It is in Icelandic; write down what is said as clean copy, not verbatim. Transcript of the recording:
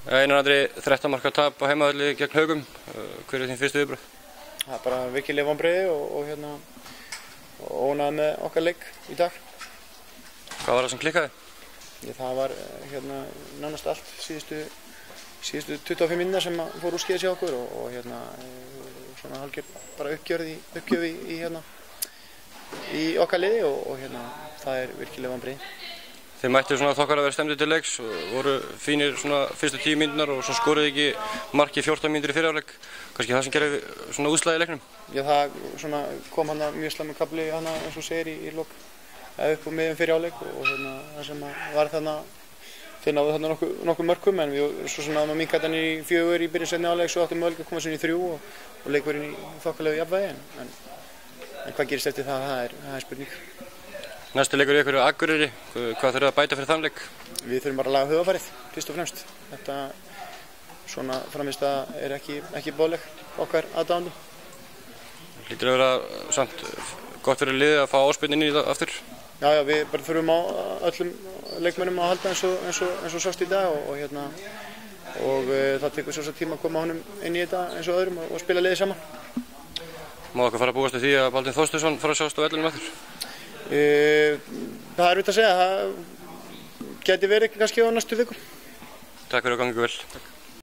Einar Andri, 13 marka tap á heimavelli gegn Haugum. Hver þín fyrstu viðbrögð? Það bara virkilega vonbrigði og óánægður með okkar leik í dag. Hvað var það sem klikkaði? Það var nánast allt síðustu 25 mínútur sem fór úrskeiðis hjá okkur og svona hálfgerð bara uppgjöf í okkar liði og það virkilega vonbrigði. Þið mættu svona þokkar að vera stemdir til leiks og voru fínir svona fyrstu 10 mínúturnar og svo skoruðu ekki mark í 14 mínútur í fyrri hálfleik. Kannski það sem gerði svona útslagið í leiknum? Já, það svona kom mjög slæmur kafli eins og segir í lok upp og miðjum fyrri hálfleik og það sem var þeir náðu nokkuð mörkum en við svo svona náðum að minnka þetta í 4 í byrjun seinni hálfleik, svo áttum möguleika að koma sér í 3 og leikurinn í þokkalegu jafnvægi en hvað gerist eftir það er spurning. Næsti leikur í ykkur á Akureyri, hvað þurfið að bæta fyrir þann leik? Við þurfum bara að laga hugarfarið, fyrst og fremst. Þetta svona frammistaða er ekki boðleg okkar aðdáendum. Hlýtur að vera samt gott fyrir liðið að fá áspyrnu inn í það aftur? Já, við bara þurfum á öllum leikmönnum að halda eins og sást í dag og það tekur svo tíma að koma honum inn í þetta eins og öðrum og spila liðið saman. Má okkur fara að búast við því að Baldvin Þorsteinsson fara að sjást á vellinum aftur? Það er erfitt að segja, það gæti verið kannski á næstu vikum. Takk fyrir og gangi vel.